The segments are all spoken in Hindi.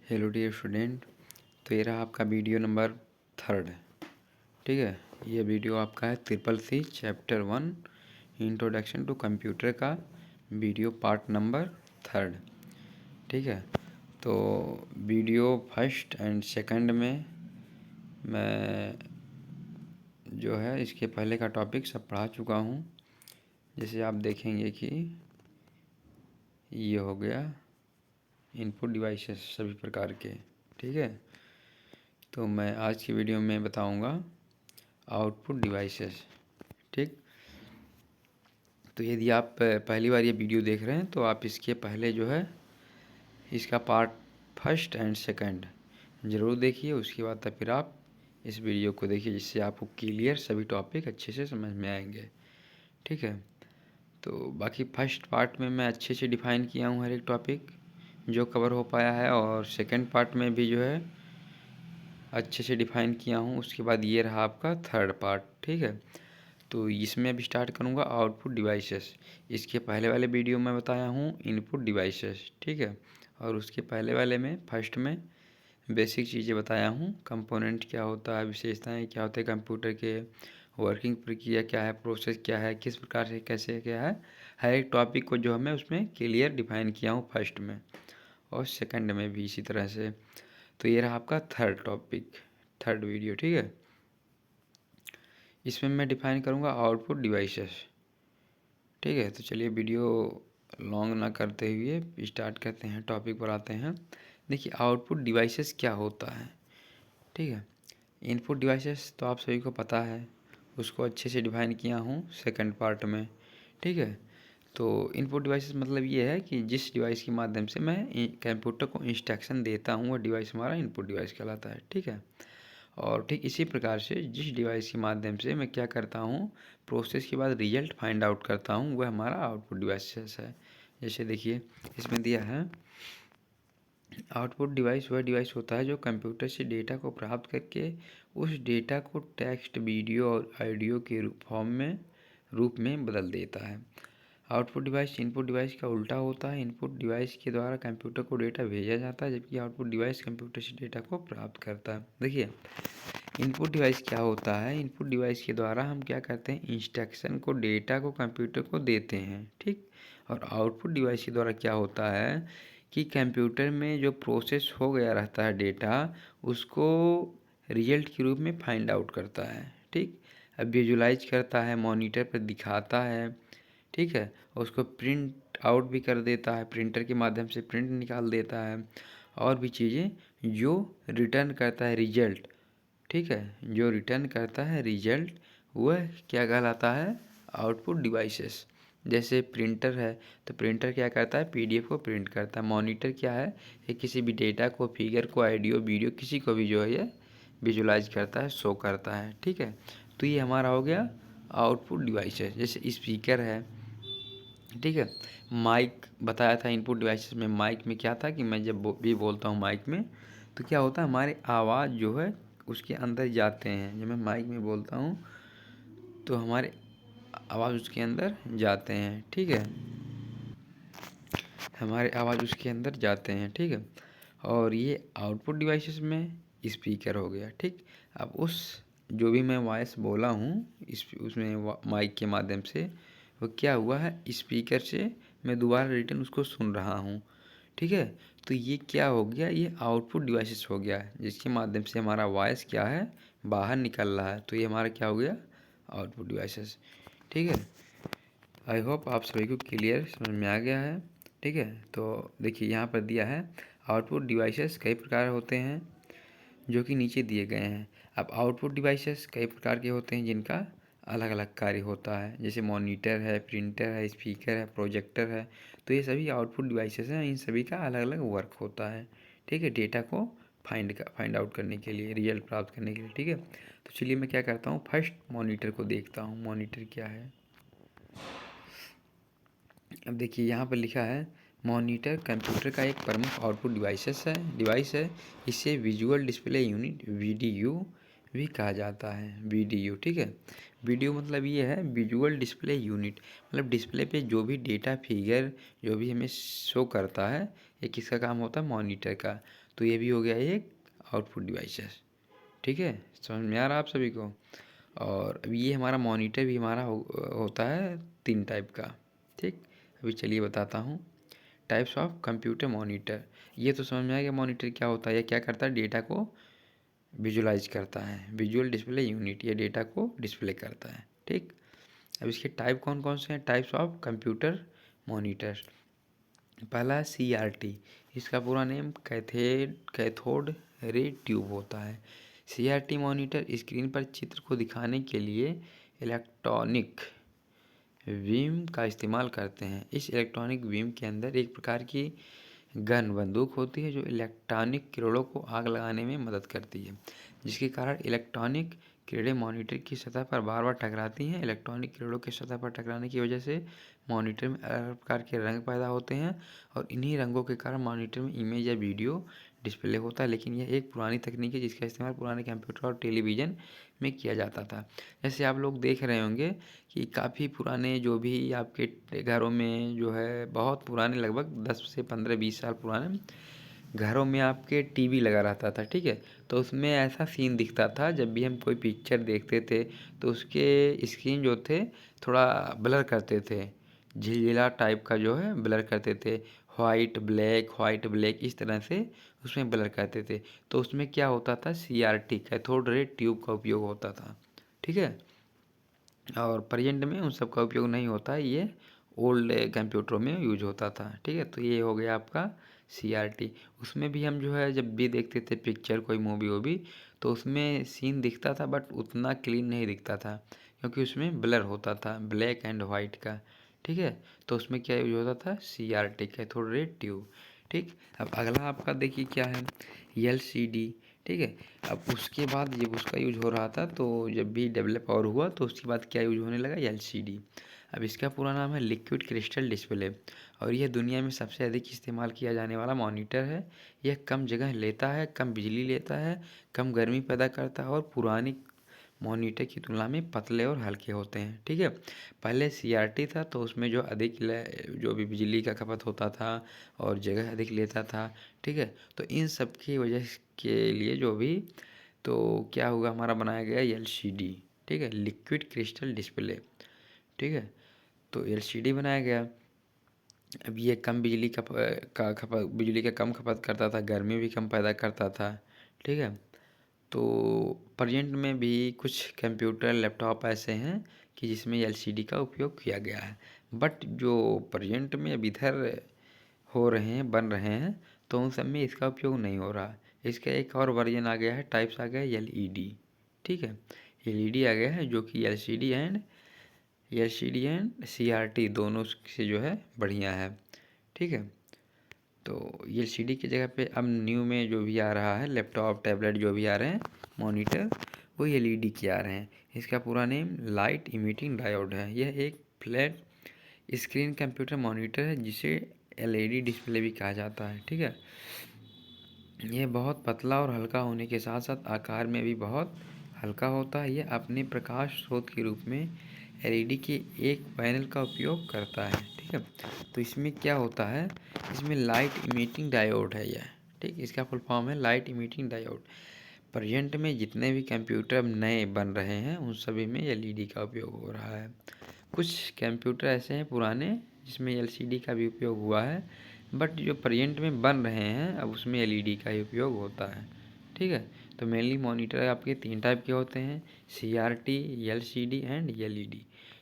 Hello dear student. तो ये रहा आपका वीडियो नंबर 3। ठीक है, ये वीडियो आपका है CCC chapter 1 introduction to computer का वीडियो पार्ट नंबर 3। ठीक है, तो वीडियो फर्स्ट एंड सेकंड में मैं जो है इसके पहले का टॉपिक सब पढ़ा चुका हूँ। जैसे आप देखेंगे कि ये हो गया इनपुट डिवाइसेस सभी प्रकार के। ठीक है, तो मैं आज की वीडियो में बताऊंगा आउटपुट डिवाइसेस। ठीक, तो यदि आप पहली बार ये वीडियो देख रहे हैं तो आप इसके पहले जो है इसका पार्ट फर्स्ट एंड सेकंड ज़रूर देखिए, उसके बाद तब फिर आप इस वीडियो को देखिए, जिससे आपको क्लियर सभी टॉपिक अच्छे से समझ में आएंगे। ठीक है, तो बाकी फर्स्ट पार्ट में मैं अच्छे से डिफाइन किया हूँ हर एक टॉपिक जो कवर हो पाया है, और सेकंड पार्ट में भी जो है अच्छे से डिफाइन किया हूँ। उसके बाद ये रहा आपका थर्ड पार्ट। ठीक है, तो इसमें अभी स्टार्ट करूँगा आउटपुट डिवाइसेस। इसके पहले वाले वीडियो में बताया हूँ इनपुट डिवाइसेस। ठीक है, और उसके पहले वाले में फर्स्ट में बेसिक चीज़ें बताया हूँ, कंपोनेंट क्या होता है, विशेषताएं क्या होते हैं कंप्यूटर के, वर्किंग प्रक्रिया क्या है, प्रोसेस क्या है, किस प्रकार से कैसे क्या है, हर एक टॉपिक को जो है मैं उसमें क्लियर डिफाइन किया हूँ फर्स्ट में, और सेकंड में भी इसी तरह से। तो ये रहा आपका थर्ड टॉपिक, थर्ड वीडियो। ठीक है, इसमें मैं डिफाइन करूँगा आउटपुट डिवाइसेस। ठीक है, तो चलिए वीडियो लॉन्ग ना करते हुए स्टार्ट करते हैं, टॉपिक पर आते हैं। देखिए आउटपुट डिवाइसेस क्या होता है। ठीक है, इनपुट डिवाइसेस तो आप सभी को पता है, उसको अच्छे से डिफाइन किया हूँ सेकंड पार्ट में। ठीक है, तो इनपुट डिवाइसेस मतलब ये है कि जिस डिवाइस के माध्यम से मैं कंप्यूटर को इंस्ट्रक्शन देता हूँ वो डिवाइस हमारा इनपुट डिवाइस कहलाता है। ठीक है, और ठीक इसी प्रकार से जिस डिवाइस के माध्यम से मैं क्या करता हूँ, प्रोसेस के बाद रिजल्ट फाइंड आउट करता हूँ, वह हमारा आउटपुट डिवाइसेस है। जैसे देखिए इसमें दिया है आउटपुट डिवाइस वह डिवाइस होता है जो कंप्यूटर से डेटा को प्राप्त करके उस डेटा को टेक्स्ट, वीडियो और ऑडियो के रूप में बदल देता है। आउटपुट डिवाइस इनपुट डिवाइस का उल्टा होता है। इनपुट डिवाइस के द्वारा कंप्यूटर को डेटा भेजा जाता है, जबकि आउटपुट डिवाइस कंप्यूटर से डेटा को प्राप्त करता है। देखिए इनपुट डिवाइस क्या होता है, इनपुट डिवाइस के द्वारा हम क्या करते हैं, इंस्ट्रक्शन को, डेटा को कंप्यूटर को देते हैं। ठीक, और आउटपुट डिवाइस के द्वारा क्या होता है कि कंप्यूटर में जो प्रोसेस हो गया रहता है डेटा, उसको रिजल्ट के रूप में फाइंड आउट करता है। ठीक, अब विजुलाइज करता है, मॉनिटर पर दिखाता है। ठीक है, और उसको प्रिंट आउट भी कर देता है, प्रिंटर के माध्यम से प्रिंट निकाल देता है, और भी चीज़ें जो रिटर्न करता है रिजल्ट। ठीक है, जो रिटर्न करता है रिजल्ट वह क्या कहलाता है, आउटपुट डिवाइसेस। जैसे प्रिंटर है तो प्रिंटर क्या करता है, पीडीएफ को प्रिंट करता है। मॉनिटर क्या है, ये किसी भी डेटा को, फिगर को, ऑडियो, वीडियो, किसी को भी जो है ये विजुलाइज करता है, शो करता है। ठीक है, तो ये हमारा हो गया आउटपुट डिवाइसेस। जैसे स्पीकर है, ठीक है, माइक बताया था इनपुट डिवाइसेस में। माइक में क्या था कि मैं जब भी बोलता हूँ माइक में, तो क्या होता है, हमारे आवाज़ जो है उसके अंदर जाते हैं। जब मैं माइक में बोलता हूँ तो हमारे आवाज़ उसके अंदर जाते हैं। ठीक है, हमारे आवाज़ उसके अंदर जाते हैं। ठीक है, और ये आउटपुट डिवाइसेस में स्पीकर हो गया। ठीक, अब उस जो भी मैं वॉइस बोला हूँ इस उसमें माइक के माध्यम से, वो क्या हुआ है, स्पीकर से मैं दोबारा रिटर्न उसको सुन रहा हूँ। ठीक है, तो ये क्या हो गया, ये आउटपुट डिवाइसेस हो गया है, जिसके माध्यम से हमारा वॉइस क्या है, बाहर निकल रहा है। तो ये हमारा क्या हो गया, आउटपुट डिवाइसेस। ठीक है, आई होप आप सभी को क्लियर समझ में आ गया है। ठीक है, तो देखिए यहाँ पर दिया है आउटपुट डिवाइसेस कई प्रकार होते हैं जो कि नीचे दिए गए हैं। अब आउटपुट डिवाइसेस कई प्रकार के होते हैं जिनका अलग अलग कार्य होता है। जैसे मॉनिटर है, प्रिंटर है, स्पीकर है, प्रोजेक्टर है। तो ये सभी आउटपुट डिवाइसेस हैं, इन सभी का अलग अलग वर्क होता है। ठीक है, डेटा को फाइंड आउट करने के लिए, रिजल्ट प्राप्त करने के लिए। ठीक है, तो चलिए मैं क्या करता हूँ, फर्स्ट मॉनिटर को देखता हूँ, मॉनिटर क्या है। अब देखिए यहाँ पर लिखा है मॉनिटर कंप्यूटर का एक प्रमुख आउटपुट डिवाइस है। इससे विजुअल डिस्प्ले यूनिट, वीडीयू, भी कहा जाता है, वीडीयू। ठीक है, वीडियो मतलब ये है विजुअल डिस्प्ले यूनिट, मतलब डिस्प्ले पे जो भी डेटा फिगर जो भी हमें शो करता है, ये किसका काम होता है, मॉनिटर का। तो ये भी हो गया एक आउटपुट डिवाइसेस। ठीक है, समझ में आ रहा आप सभी को। और अब ये हमारा मॉनिटर भी हमारा होता है 3 टाइप का। ठीक, अभी चलिए बताता हूँ टाइप्स ऑफ कंप्यूटर मॉनिटर। ये तो समझ में आ गया मॉनिटर क्या होता है, या क्या करता है, डेटा को विजुलाइज करता है, विजुअल डिस्प्ले यूनिट, ये डेटा को डिस्प्ले करता है। ठीक, अब इसके टाइप कौन कौन से हैं, टाइप्स ऑफ कंप्यूटर मॉनिटर। पहला CRT, इसका पूरा नेम कैथोड रे ट्यूब होता है। CRT मॉनिटर स्क्रीन पर चित्र को दिखाने के लिए इलेक्ट्रॉनिक बीम का इस्तेमाल करते हैं। इस इलेक्ट्रॉनिक बीम के अंदर एक प्रकार की गन बंदूक होती है जो इलेक्ट्रॉनिक किरणों को आग लगाने में मदद करती है, जिसके कारण इलेक्ट्रॉनिक किरणें मॉनिटर की सतह पर बार बार टकराती हैं। इलेक्ट्रॉनिक किरणों के सतह पर टकराने की वजह से मॉनिटर में अलग अलग प्रकार के रंग पैदा होते हैं और इन्हीं रंगों के कारण मॉनिटर में इमेज या वीडियो डिस्प्ले होता है। लेकिन यह एक पुरानी तकनीक है जिसका इस्तेमाल पुराने कंप्यूटर और टेलीविज़न में किया जाता था। जैसे आप लोग देख रहे होंगे कि काफ़ी पुराने जो भी आपके घरों में जो है, बहुत पुराने, लगभग 10 से 15-20 साल पुराने घरों में आपके टीवी लगा रहता था। ठीक है, तो उसमें ऐसा सीन दिखता था, जब भी हम कोई पिक्चर देखते थे तो उसके स्क्रीन जो थे थोड़ा ब्लर करते थे, झिलझिला टाइप का जो है ब्लर करते थे, वाइट ब्लैक इस तरह से उसमें ब्लर करते थे। तो उसमें क्या होता था, CRT कैथोड रे ट्यूब का उपयोग होता था। ठीक है, और प्रेजेंट में उन सब का उपयोग नहीं होता है, ये ओल्ड कंप्यूटरों में यूज होता था। ठीक है, तो ये हो गया आपका CRT। उसमें भी हम जो है जब भी देखते थे पिक्चर, कोई मूवी वूवी, तो उसमें सीन दिखता था बट उतना क्लीन नहीं दिखता था, क्योंकि उसमें ब्लर होता था ब्लैक एंड वाइट का। ठीक है, तो उसमें क्या यूज होता था, CRT कैथोड रे ट्यूब। ठीक, अब अगला आपका देखिए क्या है, LCD। ठीक है, अब उसके बाद जब उसका यूज हो रहा था, तो जब भी डेवलप और हुआ तो उसके बाद क्या यूज होने लगा, LCD। अब इसका पूरा नाम है लिक्विड क्रिस्टल डिस्प्ले, और यह दुनिया में सबसे अधिक इस्तेमाल किया जाने वाला मॉनिटर है। यह कम जगह लेता है, कम बिजली लेता है, कम गर्मी पैदा करता है और पुरानी मॉनिटर की तुलना में पतले और हल्के होते हैं। ठीक है, पहले CRT था तो उसमें जो अधिक जो भी बिजली का खपत होता था और जगह अधिक लेता था। ठीक है, तो इन सब की वजह के लिए जो भी, तो क्या हुआ, हमारा बनाया गया LCD। ठीक है, लिक्विड क्रिस्टल डिस्प्ले। ठीक है, तो LCD बनाया गया। अब ये कम बिजली का खपत, बिजली का कम खपत करता था, गर्मी भी कम पैदा करता था। ठीक है, तो प्रेजेंट में भी कुछ कंप्यूटर लैपटॉप ऐसे हैं कि जिसमें LCD का उपयोग किया गया है, बट जो प्रेजेंट में अब इधर हो रहे हैं, बन रहे हैं, तो उन सब में इसका उपयोग नहीं हो रहा। इसका एक और वर्जन आ गया है, टाइप्स आ गया है LED। ठीक है, LED आ गया है जो कि LCD एंड CRT दोनों से जो है बढ़िया है। ठीक है, तो LCD की जगह पे अब न्यू में जो भी आ रहा है, लैपटॉप टैबलेट जो भी आ रहे हैं मॉनिटर, वो LED के आ रहे हैं। इसका पूरा नेम लाइट इमिटिंग डायोड है। यह एक फ्लैट स्क्रीन कंप्यूटर मॉनिटर है जिसे LED डिस्प्ले भी कहा जाता है। ठीक है, यह बहुत पतला और हल्का होने के साथ साथ आकार में भी बहुत हल्का होता है। यह अपने प्रकाश स्रोत के रूप में LED के एक पैनल का उपयोग करता है। ठीक है, तो इसमें क्या होता है, इसमें लाइट इमिटिंग डायोड है यह। ठीक, इसका फुल फॉर्म है लाइट इमिटिंग डायोड। प्रेजेंट में जितने भी कंप्यूटर नए बन रहे हैं उन सभी में LED का उपयोग हो रहा है। कुछ कंप्यूटर ऐसे हैं पुराने जिसमें LCD का भी उपयोग हुआ है, बट जो प्रेजेंट में बन रहे हैं अब उसमें LED का ही उपयोग होता है। ठीक है, तो मेनली मॉनिटर आपके 3 टाइप के होते हैं, CRT, LCD एंड LED।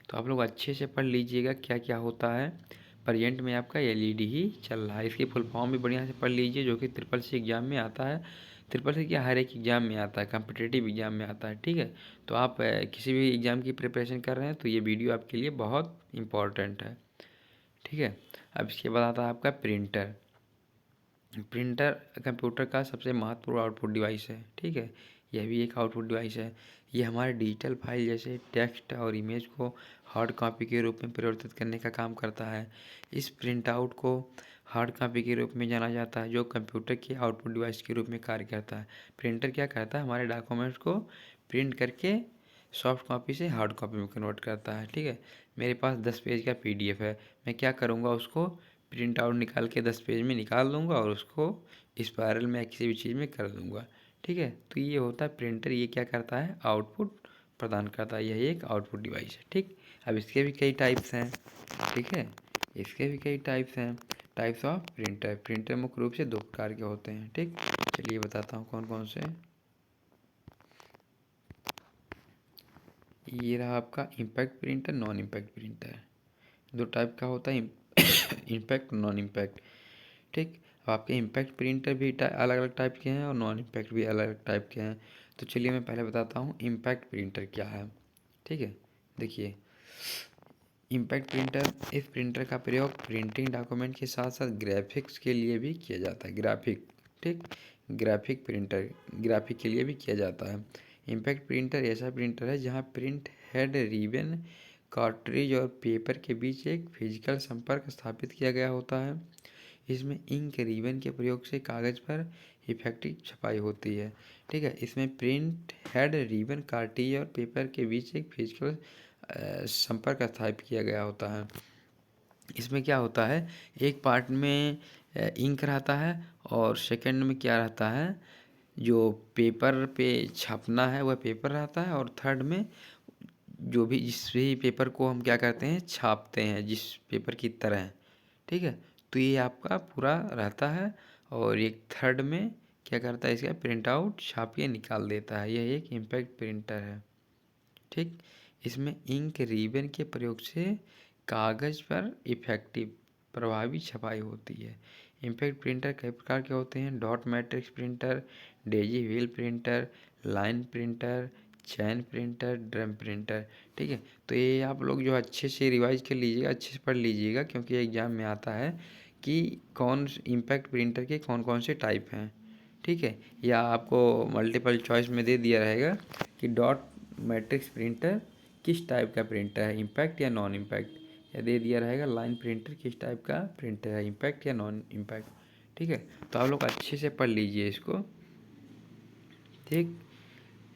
तो आप लोग अच्छे से पढ़ लीजिएगा क्या क्या होता है। प्रेजेंट में आपका LED ही चल रहा है। इसकी फुल फॉर्म भी बढ़िया से पढ़ लीजिए, जो कि SSC एग्ज़ाम में आता है। SSC क्या, हर एक एग्ज़ाम में आता है, कॉम्पिटिटिव एग्ज़ाम में आता है। ठीक है, तो आप किसी भी एग्ज़ाम की प्रिपरेशन कर रहे हैं तो ये वीडियो आपके लिए बहुत इम्पॉर्टेंट है। ठीक है, अब इसके बाद आता है आपका प्रिंटर। प्रिंटर कंप्यूटर का सबसे महत्वपूर्ण आउटपुट डिवाइस है। ठीक है, यह भी एक आउटपुट डिवाइस है। ये हमारे डिजिटल फाइल जैसे टेक्स्ट और इमेज को हार्ड कॉपी के रूप में परिवर्तित करने का काम करता है। इस प्रिंट आउट को हार्ड कॉपी के रूप में जाना जाता है जो कंप्यूटर के आउटपुट डिवाइस के रूप में कार्य करता है। प्रिंटर क्या करता है, हमारे डॉक्यूमेंट्स को प्रिंट करके सॉफ्ट कॉपी से हार्ड कॉपी में कन्वर्ट करता है। ठीक है, मेरे पास 10 पेज का PDF है, मैं क्या करूँगा, उसको प्रिंट आउट निकाल के 10 पेज में निकाल दूँगा और उसको स्पायरल में या किसी भी चीज़ में कर दूँगा। ठीक है, तो ये होता है प्रिंटर। ये क्या करता है, आउटपुट प्रदान करता है। यही एक आउटपुट डिवाइस है। ठीक, अब इसके भी कई टाइप्स हैं। ठीक है, इसके भी कई टाइप्स हैं। Types of printer. प्रिंटर मुख्य रूप से 2 प्रकार के होते हैं। ठीक, चलिए बताता हूँ कौन कौन से। ये रहा आपका impact printer, non impact printer. 2 type का होता है, इम्पैक्ट, नॉन इम्पैक्ट। ठीक, अब आपके इम्पैक्ट प्रिंटर भी अलग अलग टाइप के हैं और नॉन इम्पैक्ट भी अलग अलग टाइप के हैं। तो चलिए मैं पहले बताता हूँ इम्पैक्ट प्रिंटर क्या है। ठीक है, देखिए इम्पैक्ट प्रिंटर, इस प्रिंटर का प्रयोग प्रिंटिंग डॉक्यूमेंट के साथ साथ ग्राफिक्स के लिए भी किया जाता है। ग्राफिक, ठीक, ग्राफिक प्रिंटर, ग्राफिक के लिए भी किया जाता है। इम्पैक्ट प्रिंटर ऐसा प्रिंटर है जहां प्रिंट हेड, रिबन, कार्ट्रिज और पेपर के बीच एक फिजिकल संपर्क स्थापित किया गया होता है। इसमें इंक, रिबन के प्रयोग से कागज़ पर इफेक्टिव छपाई होती है। ठीक है, इसमें प्रिंट हेड, रिबन, कार्ट्रिज और पेपर के बीच एक फिजिकल संपर्क स्थापित किया गया होता है। इसमें क्या होता है, एक पार्ट में इंक रहता है और सेकंड में क्या रहता है, जो पेपर पे छपना है वह पेपर रहता है, और थर्ड में जो भी जिस भी पेपर को हम क्या करते हैं, छापते हैं जिस पेपर की तरह। ठीक है, तो ये आपका पूरा रहता है, और एक थर्ड में क्या करता है, इसका प्रिंट आउट छाप के निकाल देता है। यह एक इम्पैक्ट प्रिंटर है। ठीक, इसमें इंक, रिबन के प्रयोग से कागज़ पर इफेक्टिव, प्रभावी छपाई होती है। इम्पैक्ट प्रिंटर कई प्रकार के होते हैं, dot matrix printer, daisy wheel printer, line printer, chain printer, drum printer. ठीक है, तो ये आप लोग जो अच्छे से रिवाइज कर लीजिएगा, अच्छे से पढ़ लीजिएगा, क्योंकि एग्जाम में आता है कि कौन इम्पैक्ट प्रिंटर के कौन कौन से टाइप हैं। ठीक है, या आपको मल्टीपल चॉइस में दे दिया रहेगा कि डॉट मैट्रिक्स प्रिंटर किस टाइप का प्रिंटर है, इम्पैक्ट या नॉन इम्पैक्ट, या दे दिया रहेगा लाइन प्रिंटर किस टाइप का प्रिंटर है, इम्पैक्ट या नॉन इम्पैक्ट। ठीक है, तो आप लोग अच्छे से पढ़ लीजिए इसको। ठीक,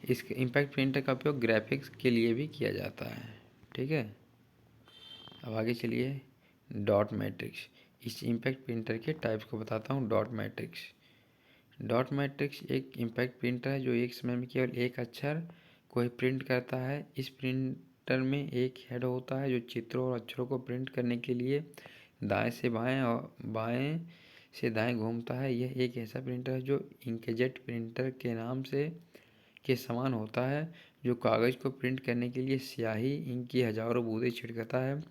इस इम्पैक्ट प्रिंटर का उपयोग ग्राफिक्स के लिए भी किया जाता है। ठीक है, अब आगे चलिए डॉट मैट्रिक्स। इस इम्पैक्ट प्रिंटर के टाइप्स को बताता हूँ। डॉट मैट्रिक्स, डॉट मैट्रिक्स एक इम्पैक्ट प्रिंटर है जो एक समय में केवल एक अक्षर को ही प्रिंट करता है। इस प्रिंटर में एक हेड होता है जो चित्रों और अक्षरों को प्रिंट करने के लिए दाएं से बाएं और बाएं से दाएं घूमता है। यह एक ऐसा प्रिंटर है जो इंकजेट प्रिंटर के नाम से के समान होता है, जो कागज़ को प्रिंट करने के लिए स्याही, इंक की हजारों बूंदें छिड़कता है।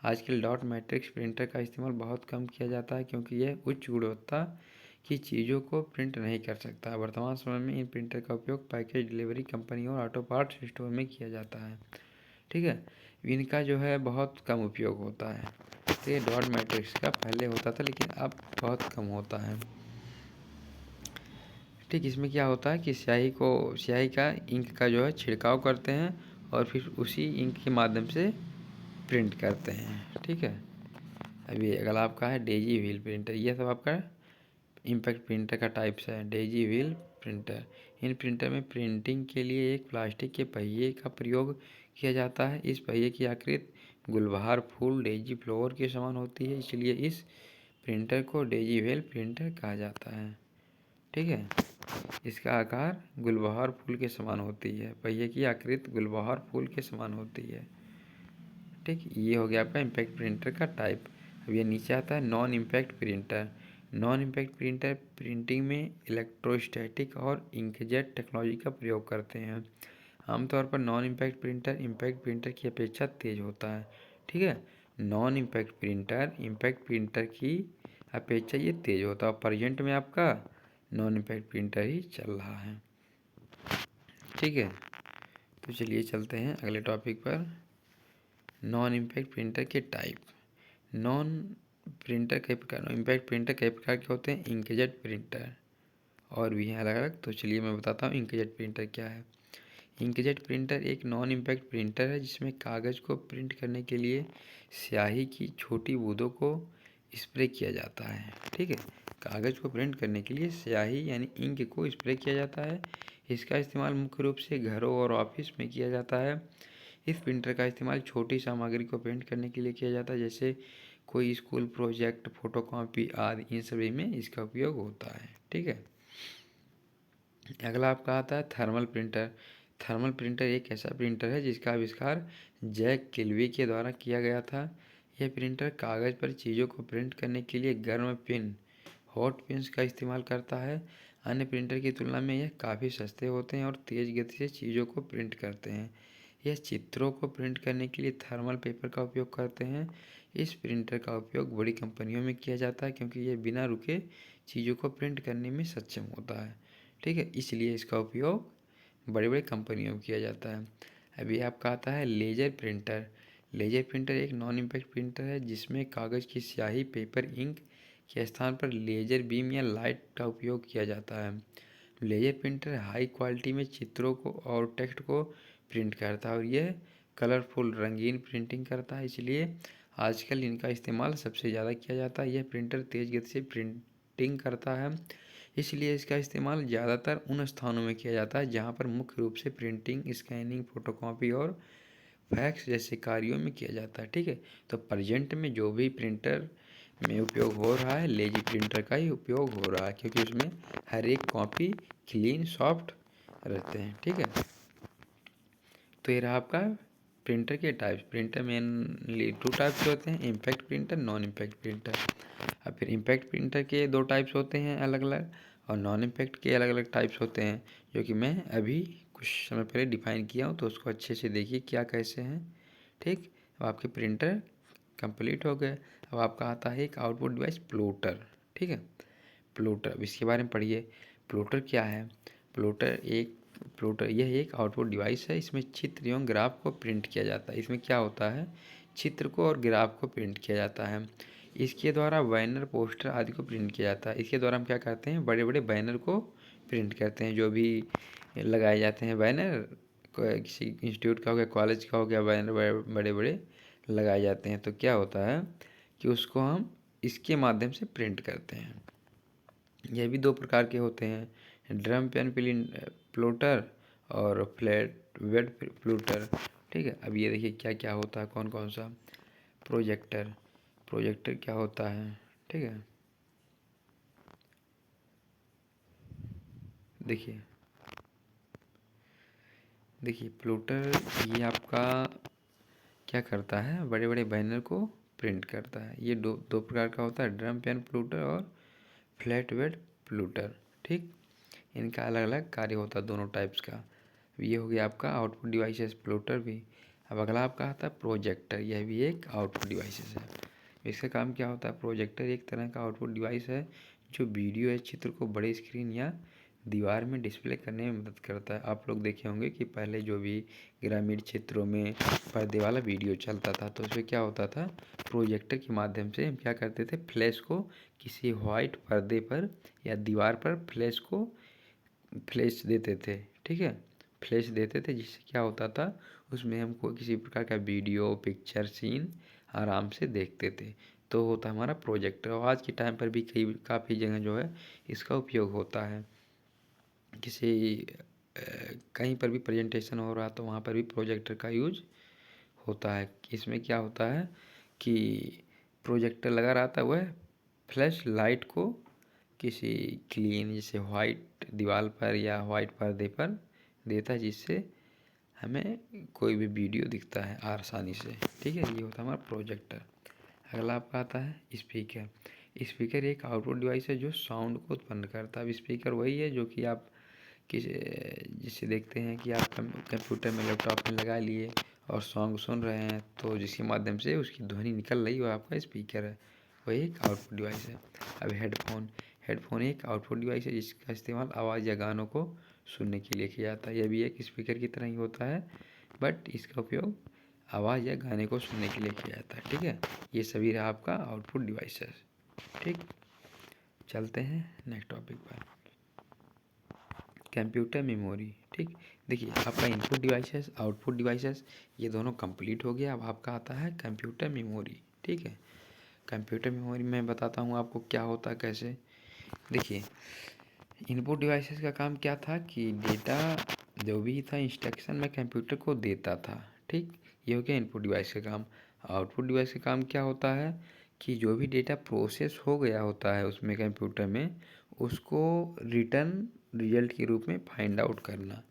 आजकल डॉट मैट्रिक्स प्रिंटर का इस्तेमाल बहुत कम किया जाता है क्योंकि यह उच्च गुणवत्ता की चीज़ों को प्रिंट नहीं कर सकता। वर्तमान समय में इन प्रिंटर का उपयोग पैकेज डिलीवरी कंपनी और ऑटो पार्ट्स स्टोर में किया जाता है। ठीक है, इनका जो है बहुत कम उपयोग होता है। तो ये डॉट मैट्रिक्स का पहले होता था लेकिन अब बहुत कम होता है। ठीक, इसमें क्या होता है कि स्याही का इंक का जो है छिड़काव करते हैं और फिर उसी इंक के माध्यम से प्रिंट करते हैं। ठीक है, अभी अगला आपका है डेजी व्हील प्रिंटर। ये सब आपका इम्पैक्ट प्रिंटर का टाइप्स है। डेजी व्हील प्रिंटर, इन प्रिंटर में प्रिंटिंग के लिए एक प्लास्टिक के पहिए का प्रयोग किया जाता है। इस पहिए की आकृति गुलबहार फूल, डेजी फ्लावर के समान होती है, इसलिए इस प्रिंटर को डेजी व्हील प्रिंटर कहा जाता है। ठीक है, इसका आकार गुलबहार फूल के समान होती है, पहिए की आकृति गुलबहार फूल के समान होती है। ठीक, ये हो गया आपका इम्पैक्ट प्रिंटर का टाइप। अब ये नीचे आता है non impact printer. Non impact printer printing में इलेक्ट्रोस्टैटिक और इंकजेट टेक्नोलॉजी का प्रयोग करते हैं। आमतौर पर non impact printer impact printer की अपेक्षा तेज होता है। ठीक है, non impact printer impact printer की अपेक्षा ये तेज होता है। प्रेजेंट में आपका नॉन इम्पैक्ट प्रिंटर ही चल रहा है। ठीक है, तो चलिए चलते हैं अगले टॉपिक पर। नॉन इम्पैक्ट प्रिंटर के टाइप। नॉन प्रिंटर कई प्रकार इम्पैक्ट प्रिंटर कई प्रकार के होते हैं। इंकजेट प्रिंटर और भी हैं अलग अलग। तो चलिए मैं बताता हूँ इंकजेट प्रिंटर क्या है। इंकजेट प्रिंटर एक नॉन इम्पैक्ट प्रिंटर है जिसमें कागज़ को प्रिंट करने के लिए स्याही की छोटी बूंदों को स्प्रे किया जाता है। ठीक है, कागज़ को प्रिंट करने के लिए स्याही यानी इंक को स्प्रे किया जाता है। इसका इस्तेमाल मुख्य रूप से घरों और ऑफिस में किया जाता है। इस प्रिंटर का इस्तेमाल छोटी सामग्री को प्रिंट करने के लिए किया जाता है, जैसे कोई स्कूल प्रोजेक्ट, फोटोकॉपी आदि, इन सभी में इसका उपयोग होता है। ठीक है। अगला आपका आता है थर्मल प्रिंटर। थर्मल प्रिंटर एक ऐसा प्रिंटर है जिसका आविष्कार जैक किल्वी के द्वारा किया गया था। यह प्रिंटर कागज़ पर चीज़ों को प्रिंट करने के लिए गर्म पिन, हॉट पिन्स का इस्तेमाल करता है। अन्य प्रिंटर की तुलना में यह काफ़ी सस्ते होते हैं और तेज़ गति से चीज़ों को प्रिंट करते हैं। यह चित्रों को प्रिंट करने के लिए थर्मल पेपर का उपयोग करते हैं। इस प्रिंटर का उपयोग बड़ी कंपनियों में किया जाता है क्योंकि यह बिना रुके चीज़ों को प्रिंट करने में सक्षम होता है। ठीक है, इसलिए इसका उपयोग बड़ी बड़ी कंपनियों में किया जाता है। अभी आपका आता है लेजर प्रिंटर। लेजर प्रिंटर एक नॉन इम्पैक्ट प्रिंटर है जिसमें कागज़ की स्याही, पेपर, इंक के स्थान पर लेजर बीम या लाइट का उपयोग किया जाता है। लेजर प्रिंटर हाई क्वालिटी में चित्रों को और टेक्स्ट को प्रिंट करता है और यह कलरफुल, रंगीन प्रिंटिंग करता है, इसलिए आजकल इनका इस्तेमाल सबसे ज़्यादा किया जाता है। यह प्रिंटर तेज़ गति से प्रिंटिंग करता है, इसलिए इसका इस्तेमाल ज़्यादातर उन स्थानों में किया जाता है जहाँ पर मुख्य रूप से प्रिंटिंग, स्कैनिंग, फोटोकॉपी और फैक्स जैसे कार्यों में किया जाता है। ठीक है, तो प्रेजेंट में जो भी प्रिंटर में उपयोग हो रहा है, लेजी प्रिंटर का ही उपयोग हो रहा है क्योंकि उसमें हर एक कॉपी क्लीन, सॉफ्ट रहते हैं। ठीक है, तो ये रहा आपका प्रिंटर के टाइप्स। प्रिंटर मेनली 2 टाइप्स होते हैं, impact printer, non impact printer. अब फिर इम्पैक्ट प्रिंटर के 2 टाइप्स होते हैं अलग अलग, और नॉन इम्पैक्ट के अलग अलग टाइप्स होते हैं, जो कि मैं अभी कुछ समय पहले डिफाइन किया हूँ, तो उसको अच्छे से देखिए क्या कैसे हैं। ठीक, अब आपके प्रिंटर कंप्लीट हो गए। अब आपका आता है एक आउटपुट डिवाइस, प्लॉटर। ठीक है, प्लॉटर, अब इसके बारे में पढ़िए। प्लॉटर क्या है? प्लॉटर यह एक आउटपुट डिवाइस है। इसमें चित्र एवं ग्राफ को प्रिंट किया जाता है। इसमें क्या होता है, चित्र को और ग्राफ को प्रिंट किया जाता है। इसके द्वारा बैनर, पोस्टर आदि को प्रिंट किया जाता है। इसके द्वारा हम क्या करते हैं, बड़े बड़े बैनर को प्रिंट करते हैं। जो भी लगाए जाते हैं बैनर, किसी इंस्टीट्यूट का हो गया, कॉलेज का हो गया, बैनर बड़े बड़े लगाए जाते हैं, तो क्या होता है कि उसको हम इसके माध्यम से प्रिंट करते हैं। यह भी 2 प्रकार के होते हैं, ड्रम पेन प्लॉटर और फ्लैट बेड प्लॉटर। ठीक है, अब ये देखिए क्या क्या होता है, कौन कौन सा। प्रोजेक्टर, प्रोजेक्टर क्या होता है? ठीक है, देखिए देखिए प्लॉटर ये आपका क्या करता है, बड़े बड़े बैनर को प्रिंट करता है। ये दो प्रकार का होता है, ड्रम पेन प्लॉटर और फ्लैट बेड प्लॉटर। ठीक, इनका अलग अलग कार्य होता है दोनों टाइप्स का। ये हो गया आपका आउटपुट डिवाइसेस, प्लॉटर भी। अब अगला आपका आता है प्रोजेक्टर। यह भी एक आउटपुट डिवाइसेस है। इसका काम क्या होता है, प्रोजेक्टर एक तरह का आउटपुट डिवाइस है जो वीडियो या चित्र को बड़े स्क्रीन या दीवार में डिस्प्ले करने में मदद करता है। आप लोग देखे होंगे कि पहले जो भी ग्रामीण क्षेत्रों में पर्दे वाला वीडियो चलता था, तो उसमें क्या होता था, प्रोजेक्टर के माध्यम से हम क्या करते थे, फ्लैश को किसी वाइट पर्दे पर या दीवार पर फ्लैश देते थे। ठीक है, फ्लैश देते थे, जिससे क्या होता था, उसमें हमको किसी प्रकार का वीडियो, पिक्चर, सीन आराम से देखते थे। तो होता हमारा प्रोजेक्टर। और आज के टाइम पर भी काफ़ी जगह जो है इसका उपयोग होता है। किसी कहीं पर भी प्रेजेंटेशन हो रहा तो वहाँ पर भी प्रोजेक्टर का यूज होता है। इसमें क्या होता है कि प्रोजेक्टर लगा रहता है, वह फ्लैश लाइट को किसी क्लीन, जैसे वाइट दीवार पर या वाइट पर्दे पर देता है, जिससे हमें कोई भी वीडियो दिखता है आसानी से। ठीक है, ये होता है हमारा प्रोजेक्टर। अगला आपका आता है स्पीकर। स्पीकर एक आउटपुट डिवाइस है जो साउंड को उत्पन्न करता है। अब स्पीकर वही है जो कि आप जिसे देखते हैं कि आप कंप्यूटर में, लैपटॉप में लगा लिए और सॉन्ग सुन रहे हैं, तो जिसके माध्यम से उसकी ध्वनि निकल रही है, वो आपका स्पीकर है, वही एक आउटपुट डिवाइस है। अब हेडफोन, हेडफोन एक आउटपुट डिवाइस है जिसका इस्तेमाल आवाज़ या गानों को सुनने के लिए किया जाता है। यह भी एक स्पीकर की तरह ही होता है, बट इसका उपयोग आवाज़ या गाने को सुनने के लिए किया जाता है। ठीक है, ये सभी रहा आपका आउटपुट डिवाइसेस। ठीक, चलते हैं नेक्स्ट टॉपिक पर, कंप्यूटर मेमोरी। ठीक, देखिए आपका इनपुट डिवाइसेस, आउटपुट डिवाइसेस, ये दोनों कंप्लीट हो गया। अब आपका आता है कंप्यूटर मेमोरी। ठीक है, कंप्यूटर मेमोरी मैं बताता हूँ आपको क्या होता है, कैसे। देखिए इनपुट डिवाइसेस का काम क्या था कि डेटा जो भी था इंस्ट्रक्शन में कंप्यूटर को देता था, ठीक। ये हो गया इनपुट डिवाइस का काम। आउटपुट डिवाइस का काम क्या होता है कि जो भी डेटा प्रोसेस हो गया होता है उसमें कंप्यूटर में, उसको रिटर्न रिजल्ट के रूप में फाइंड आउट करना,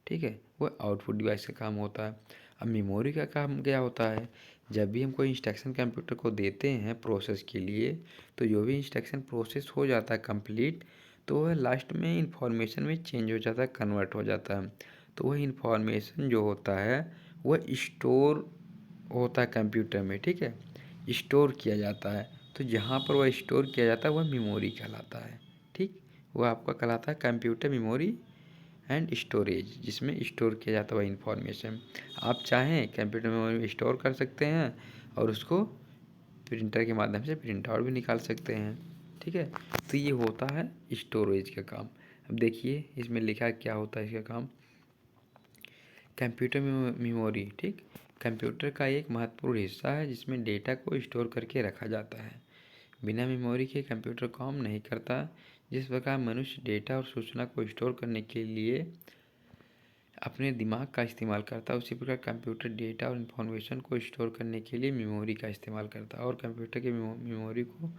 ठीक है, वो आउटपुट डिवाइस का काम होता है। अब मेमोरी का काम क्या होता है, जब भी हम कोई इंस्ट्रक्शन कंप्यूटर को देते हैं प्रोसेस के लिए, तो जो भी इंस्ट्रक्शन प्रोसेस हो जाता है कंप्लीट, तो वह लास्ट में इंफॉर्मेशन में चेंज हो जाता है, कन्वर्ट हो जाता है। तो वह इंफॉर्मेशन जो होता है वह स्टोर होता है कंप्यूटर में, ठीक है, स्टोर किया जाता है। तो जहाँ पर वह स्टोर किया जाता है वह मेमोरी कहलाता है, ठीक। वह आपका कहलाता है कंप्यूटर मेमोरी एंड स्टोरेज, जिसमें स्टोर किया जाता है इंफॉर्मेशन। आप चाहें कंप्यूटर मेमोरी में स्टोर कर सकते हैं और उसको प्रिंटर के माध्यम से प्रिंट आउट भी निकाल सकते हैं, ठीक है। तो ये होता है स्टोरेज का काम। अब देखिए इसमें लिखा क्या होता है इसका काम। कंप्यूटर मेमोरी, ठीक, कंप्यूटर का एक महत्वपूर्ण हिस्सा है जिसमें डेटा को स्टोर करके रखा जाता है। बिना मेमोरी के कंप्यूटर काम नहीं करता। जिस प्रकार मनुष्य डेटा और सूचना को स्टोर करने के लिए अपने दिमाग का इस्तेमाल करता है, उसी प्रकार कंप्यूटर डेटा और इन्फॉर्मेशन को स्टोर करने के लिए मेमोरी का इस्तेमाल करता है। और कंप्यूटर के मेमोरी को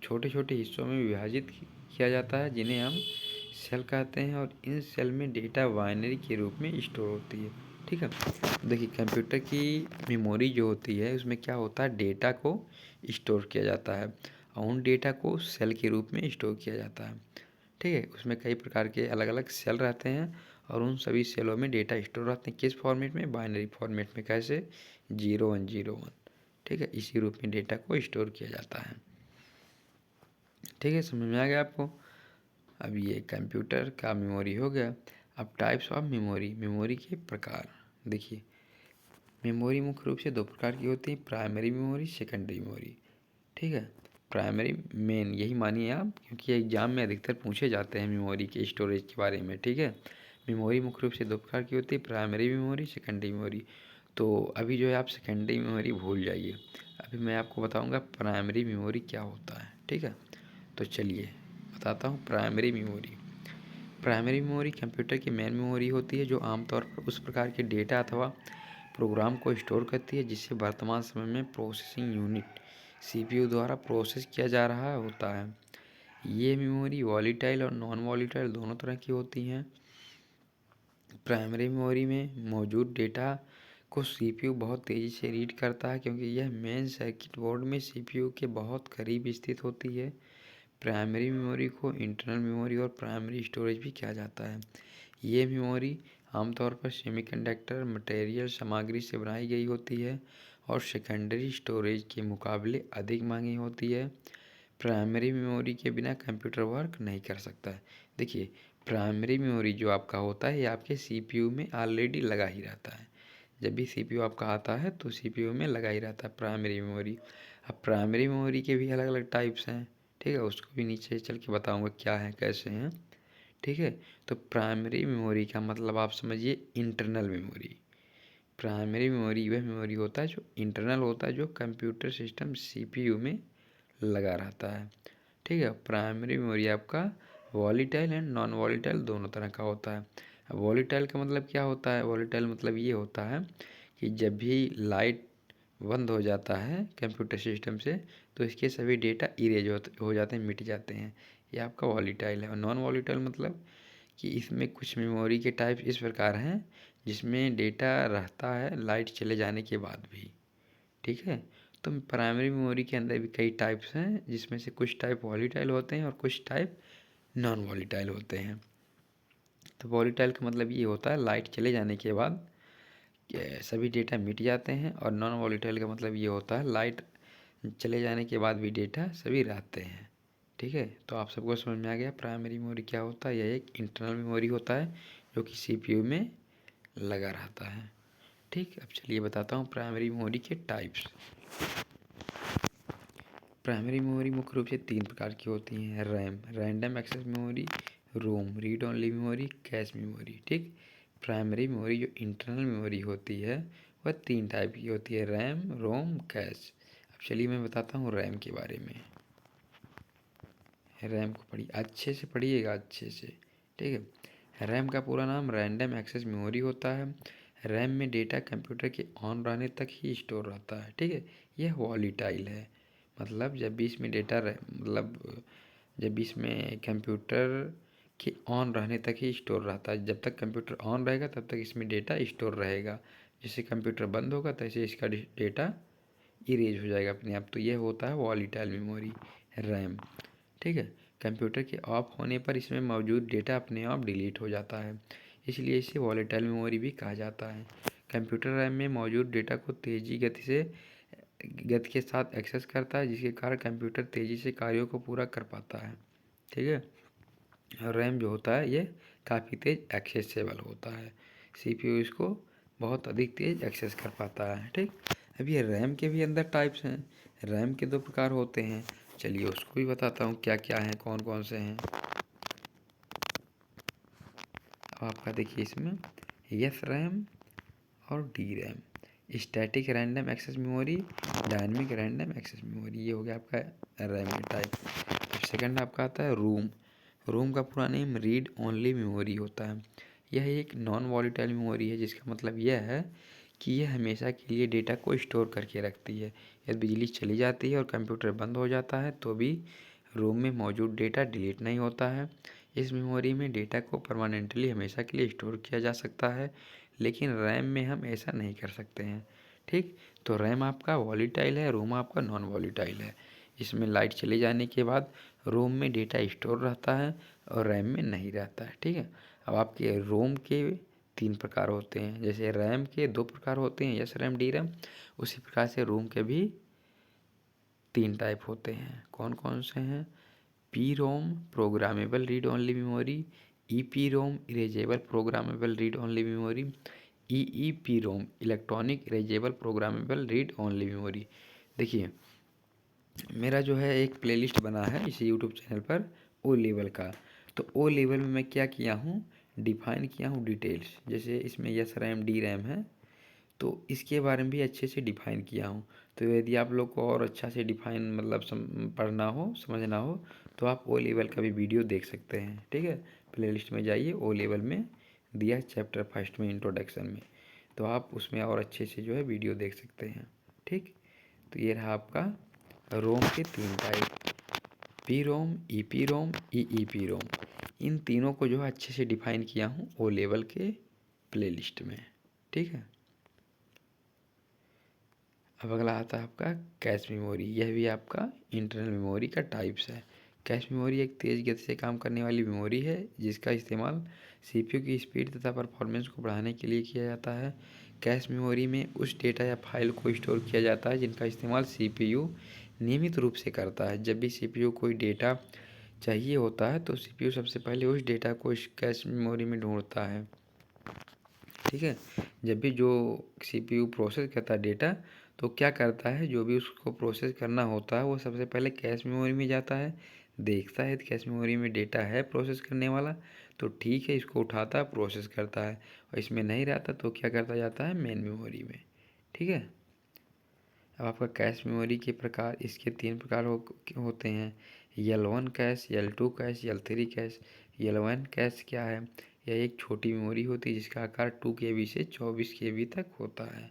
छोटे छोटे हिस्सों में विभाजित किया जाता है जिन्हें हम सेल कहते हैं, और इन सेल में डेटा बाइनरी के रूप में स्टोर होती है, ठीक है। देखिए कंप्यूटर की मेमोरी जो होती है उसमें क्या होता है, डेटा को स्टोर किया जाता है और उन डेटा को सेल के रूप में स्टोर किया जाता है, ठीक है। उसमें कई प्रकार के अलग अलग सेल रहते हैं और उन सभी सेलों में डेटा स्टोर रहते हैं। किस फॉर्मेट में, बाइनरी फॉर्मेट में। कैसे, 0101, ठीक है, इसी रूप में डेटा को स्टोर किया जाता है, ठीक है। समझ में आ गया आपको। अब ये कंप्यूटर का मेमोरी हो गया। अब टाइप्स ऑफ मेमोरी, मेमोरी के प्रकार देखिए। मेमोरी मुख्य रूप से दो प्रकार की होती है, प्राइमरी मेमोरी, सेकेंडरी मेमोरी, ठीक है। प्राइमरी मेन यही मानिए आप, क्योंकि एग्जाम में अधिकतर पूछे जाते हैं मेमोरी के स्टोरेज के बारे में, ठीक है। मेमोरी मुख्य रूप से दो प्रकार की होती है, प्राइमरी मेमोरी, सेकेंडरी मेमोरी। तो अभी जो है आप सेकेंडरी मेमोरी भूल जाइए, अभी मैं आपको बताऊंगा प्राइमरी मेमोरी क्या होता है, ठीक है। तो चलिए बताता हूँ primary memory. Primary memory computer की मेन मेमोरी होती है जो आमतौर पर उस प्रकार के डेटा अथवा प्रोग्राम को स्टोर करती है जिससे वर्तमान समय में प्रोसेसिंग यूनिट सीपीयू द्वारा प्रोसेस किया जा रहा होता है। ये मेमोरी वॉलीटाइल और नॉन वॉलीटाइल दोनों तरह की होती हैं। प्राइमरी मेमोरी में मौजूद डेटा को सीपीयू बहुत तेज़ी से रीड करता है क्योंकि यह मेन सर्किट बोर्ड में सीपीयू के बहुत करीब स्थित होती है। प्राइमरी मेमोरी को इंटरनल मेमोरी और प्राइमरी स्टोरेज भी कहा जाता है। ये मेमोरी आमतौर पर सेमीकंडक्टर मटेरियल सामग्री से बनाई गई होती है और सेकेंडरी स्टोरेज के मुकाबले अधिक महंगी होती है। प्राइमरी मेमोरी के बिना कंप्यूटर वर्क नहीं कर सकता है। देखिए प्राइमरी मेमोरी जो आपका होता है ये आपके सीपीयू में ऑलरेडी लगा ही रहता है। जब भी सीपीयू आपका आता है तो सीपीयू में लगा ही रहता है प्राइमरी मेमोरी। अब प्राइमरी मेमोरी के भी अलग अलग टाइप्स हैं, ठीक है, उसको भी नीचे चल के बताऊंगा क्या है कैसे हैं, ठीक है। तो प्राइमरी मेमोरी का मतलब आप समझिए इंटरनल मेमोरी। प्राइमरी मेमोरी वह मेमोरी होता है जो इंटरनल होता है, जो कंप्यूटर सिस्टम सीपीयू में लगा रहता है, ठीक है। प्राइमरी मेमोरी आपका वॉलीटाइल एंड नॉन वॉलीटाइल दोनों तरह का होता है। अब वॉलीटाइल का मतलब क्या होता है, वॉलीटाइल मतलब ये होता है कि जब भी लाइट बंद हो जाता है कंप्यूटर सिस्टम से तो इसके सभी डेटा इरेज हो जाते हैं, मिट जाते हैं, ये आपका वॉलीटाइल है। और नॉन वॉलीटाइल मतलब कि इसमें कुछ मेमोरी के टाइप इस प्रकार हैं जिसमें डेटा रहता है लाइट चले जाने के बाद भी, ठीक है। तो प्राइमरी मेमोरी के अंदर भी कई टाइप्स हैं जिसमें से कुछ टाइप वॉलीटाइल होते हैं और कुछ टाइप नॉन वॉलीटाइल होते हैं। तो वॉलीटाइल का मतलब ये होता है लाइट चले जाने के बाद सभी डेटा मिट जाते हैं, और नॉन वॉलीटाइल का मतलब ये होता है लाइट चले जाने के बाद भी डेटा सभी रहते हैं, ठीक है। तो आप सबको समझ में आ गया प्राइमरी मेमोरी क्या होता है। यह एक इंटरनल मेमोरी होता है जो कि सीपीयू में लगा रहता है, ठीक। अब चलिए बताता हूँ प्राइमरी मेमोरी के टाइप्स। प्राइमरी मेमोरी मुख्य रूप से तीन प्रकार की होती हैं, RAM random access memory, ROM read only memory, cache memory, ठीक। प्राइमरी मेमोरी जो इंटरनल मेमोरी होती है वह तीन टाइप की होती है, रैम, रोम, कैश। अब चलिए मैं बताता हूँ रैम के बारे में। रैम को पढ़िए, अच्छे से पढ़िएगा, अच्छे से, ठीक है। रैम का पूरा नाम रैंडम एक्सेस मेमोरी होता है। रैम में डेटा कंप्यूटर के ऑन रहने तक ही स्टोर रहता है, ठीक है। यह वॉलीटाइल है, मतलब जब भी इसमें डेटा मतलब जब भी इसमें कंप्यूटर के ऑन रहने तक ही स्टोर रहता है। जब तक कंप्यूटर ऑन रहेगा तब तक इसमें डेटा स्टोर रहेगा। जैसे कंप्यूटर बंद होगा तैसे इसका डेटा इरेज हो जाएगा अपने आप। तो यह होता है वॉलीटाइल मेमोरी, रैम, ठीक है। कंप्यूटर के ऑफ होने पर इसमें मौजूद डेटा अपने आप डिलीट हो जाता है, इसलिए इसे वॉलेटाइल मेमोरी भी कहा जाता है। कंप्यूटर रैम में मौजूद डेटा को गति के साथ एक्सेस करता है, जिसके कारण कंप्यूटर तेज़ी से कार्यों को पूरा कर पाता है, ठीक है। और रैम जो होता है ये काफ़ी तेज़ एक्सेसिबल होता है, सीपीयू इसको बहुत अधिक तेज़ एक्सेस कर पाता है, ठीक। अब ये रैम के भी अंदर टाइप्स हैं। रैम के 2 प्रकार होते हैं, चलिए उसको भी बताता हूँ क्या क्या हैं, कौन कौन से हैं। अब आपका देखिए इसमें एफ रैम और D RAM, static random access memory, dynamic random access memory, ये हो गया आपका रैम का टाइप। अब सेकंड आपका आता है रोम। रोम का पूरा नेम रीड ओनली मेमोरी होता है। यह एक नॉन वॉलेटाइल मेमोरी है, जिसका मतलब यह है कि यह हमेशा के लिए डेटा को स्टोर करके रखती है। यदि बिजली चली जाती है और कंप्यूटर बंद हो जाता है तो भी रोम में मौजूद डेटा डिलीट नहीं होता है। इस मेमोरी में डेटा को परमानेंटली हमेशा के लिए स्टोर किया जा सकता है, लेकिन रैम में हम ऐसा नहीं कर सकते हैं, ठीक। तो रैम आपका वॉलीटाइल है, रोम आपका नॉन वॉलीटाइल है। इसमें लाइट चले जाने के बाद रोम में डेटा स्टोर रहता है और रैम में नहीं रहता है, ठीक है। अब आपके रोम के 3 प्रकार होते हैं, जैसे रैम के 2 प्रकार होते हैं, एस रैम, डी रैम, उसी प्रकार से रोम के भी 3 टाइप होते हैं। कौन कौन से हैं? P ROM programmable read only memory, E P ROM erasable programmable read only memory, E E P ROM electronic erasable programmable read only memory. देखिए मेरा जो है एक प्लेलिस्ट बना है इस यूट्यूब चैनल पर ओ लेवल का। तो ओ लेवल में मैं क्या किया हूँ, डिफाइन किया हूँ डिटेल्स। जैसे इसमें एस रैम, डी रैम है, तो इसके बारे में भी अच्छे से डिफाइन किया हूँ। तो यदि आप लोग को और अच्छा से डिफाइन मतलब पढ़ना हो, समझना हो, तो आप ओ लेवल का भी वीडियो देख सकते हैं, ठीक है। प्लेलिस्ट में जाइए, ओ लेवल में दिया चैप्टर फर्स्ट में इंट्रोडक्शन में, तो आप उसमें और अच्छे से जो है वीडियो देख सकते हैं, ठीक। तो ये रहा आपका रोम के 3 type, P ROM, E P ROM, E P ROM. इन तीनों को जो है अच्छे से डिफाइन किया हूँ ओ लेवल के प्लेलिस्ट में, ठीक है। अब अगला आता है आपका कैश मेमोरी। यह भी आपका इंटरनल मेमोरी का टाइप्स है। कैश मेमोरी एक तेज़ गति से काम करने वाली मेमोरी है, जिसका इस्तेमाल सीपीयू की स्पीड तथा परफॉर्मेंस को बढ़ाने के लिए किया जाता है। कैश मेमोरी में उस डेटा या फाइल को स्टोर किया जाता है जिनका इस्तेमाल सीपीयू नियमित रूप से करता है। जब भी सीपीयू कोई डेटा चाहिए होता है तो सीपीयू सबसे पहले उस डेटा को इस कैश मेमोरी में ढूंढता है, ठीक है। जब भी जो सीपीयू प्रोसेस करता है डेटा, तो क्या करता है, जो भी उसको प्रोसेस करना होता है वो सबसे पहले कैश मेमोरी में जाता है, देखता है कैश मेमोरी में डेटा है प्रोसेस करने वाला, तो ठीक है, इसको उठाता है, प्रोसेस करता है। और इसमें नहीं रहता तो क्या करता जाता है, मेन मेमोरी में, ठीक है। अब आपका कैश मेमोरी के प्रकार, इसके 3 प्रकार होते हैं, L1 cash, L2 cash, L3 cash. L1 cash क्या है? यह एक छोटी मेमोरी होती है जिसका आकार 2 KB से 24 KB तक होता है।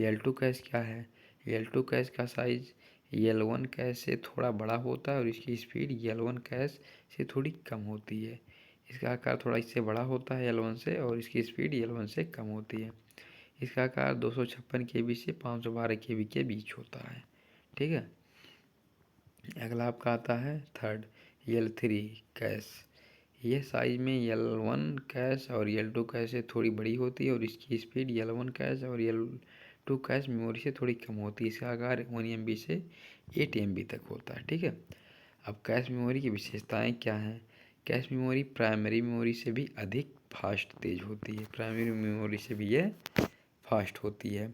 L2 कैश क्या है? L2 कैश का साइज L1 कैश से थोड़ा बड़ा होता है और इसकी स्पीड L1 कैश से थोड़ी कम होती है। इसका आकार थोड़ा इससे बड़ा होता है L1 से, और इसकी स्पीड L1 से कम होती है। इसका आकार 256 KB से 512 KB के बीच होता है, ठीक है। अगला आपका आता है थर्ड, L3 कैश। यह साइज में L1 कैश और L2 कैश से थोड़ी बड़ी होती है और इसकी स्पीड L1 कैश और L2 कैश मेमोरी से थोड़ी कम होती है। इसका आकार 1 MB से 8 MB तक होता है, ठीक है। अब कैश मेमोरी की विशेषताएं क्या हैं? कैश मेमोरी प्राइमरी मेमोरी से भी अधिक फास्ट तेज होती है। प्राइमरी मेमोरी से भी यह फास्ट होती है।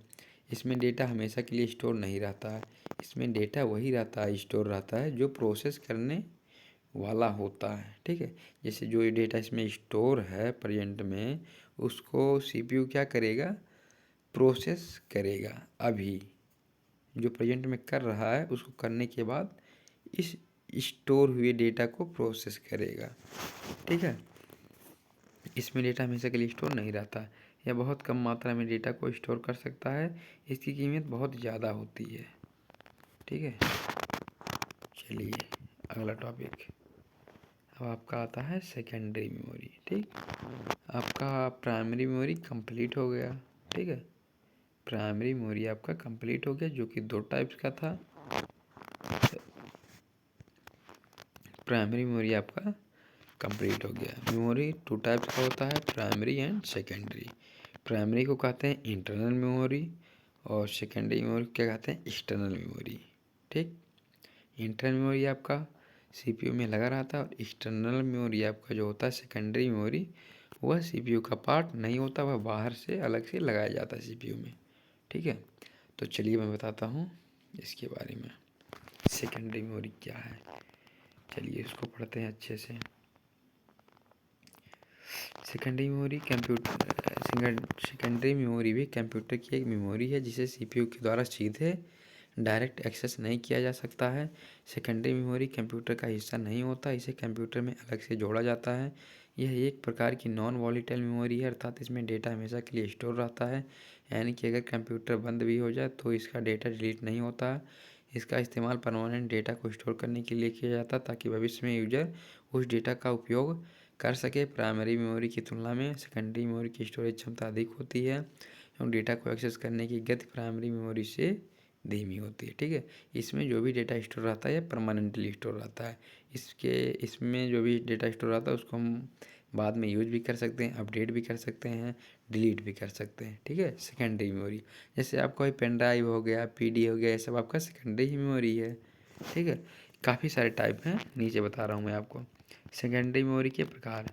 इसमें डेटा हमेशा के लिए स्टोर नहीं रहता है। इसमें डेटा वही रहता है, स्टोर रहता है जो प्रोसेस करने वाला होता है, ठीक है। जैसे जो डेटा इसमें स्टोर है प्रेजेंट में, उसको सीपीयू क्या करेगा, प्रोसेस करेगा। अभी जो प्रेजेंट में कर रहा है उसको करने के बाद इस स्टोर हुए डेटा को प्रोसेस करेगा। ठीक है, इसमें डेटा हमेशा के लिए स्टोर नहीं रहता, यह बहुत कम मात्रा में डेटा को स्टोर कर सकता है, इसकी कीमत बहुत ज़्यादा होती है। ठीक है, चलिए अगला टॉपिक अब आपका आता है सेकेंडरी मेमोरी। ठीक, आपका प्राइमरी मेमोरी कंप्लीट हो गया। ठीक है, प्राइमरी मेमोरी आपका कंप्लीट हो गया, जो कि 2 टाइप्स का था। प्राइमरी मेमोरी आपका कंप्लीट हो गया। मेमोरी 2 टाइप्स का होता है, प्राइमरी एंड सेकेंडरी। प्राइमरी को कहते हैं इंटरनल मेमोरी और सेकेंडरी मेमोरी क्या कहते हैं, एक्सटर्नल मेमोरी। ठीक, इंटरनल मेमोरी आपका सीपीयू में लगा रहता है और एक्सटर्नल मेमोरी आपका जो होता है सेकेंडरी मेमोरी, वह सीपीयू का पार्ट नहीं होता, वह बाहर से अलग से लगाया जाता है सीपीयू में। ठीक है, तो चलिए मैं बताता हूँ इसके बारे में, सेकेंडरी मेमोरी क्या है। चलिए इसको पढ़ते हैं अच्छे से। सेकेंडरी मेमोरी सेकेंडरी मेमोरी भी कंप्यूटर की एक मेमोरी है जिसे सीपीयू के द्वारा सीधे डायरेक्ट एक्सेस नहीं किया जा सकता है। सेकेंडरी मेमोरी कंप्यूटर का हिस्सा नहीं होता, इसे कंप्यूटर में अलग से जोड़ा जाता है। यह एक प्रकार की नॉन वॉलेटाइल मेमोरी है, अर्थात इसमें डेटा हमेशा के लिए स्टोर रहता है, यानी कि अगर कंप्यूटर बंद भी हो जाए तो इसका डेटा डिलीट नहीं होता है। इसका इस्तेमाल परमानेंट डेटा को स्टोर करने के लिए किया जाता है ताकि भविष्य में यूजर उस डेटा का उपयोग कर सके। प्राइमरी मेमोरी की तुलना में सेकेंडरी मेमोरी की स्टोरेज क्षमता अधिक होती है एवं डेटा को एक्सेस करने की गति प्राइमरी मेमोरी से धीमी होती है। ठीक है, इसमें जो भी डेटा स्टोर रहता है परमानेंटली स्टोर रहता है। इसमें जो भी डेटा स्टोर रहता है उसको हम बाद में यूज भी कर सकते हैं, अपडेट भी कर सकते हैं, डिलीट भी कर सकते हैं। ठीक है, सेकेंडरी मेमोरी जैसे आपका कोई पेन ड्राइव हो गया, पीडी हो गया, ये सब आपका सेकेंडरी ही मेमोरी है। ठीक है, काफ़ी सारे टाइप हैं, नीचे बता रहा हूँ मैं आपको। सेकेंडरी मेमोरी के प्रकार,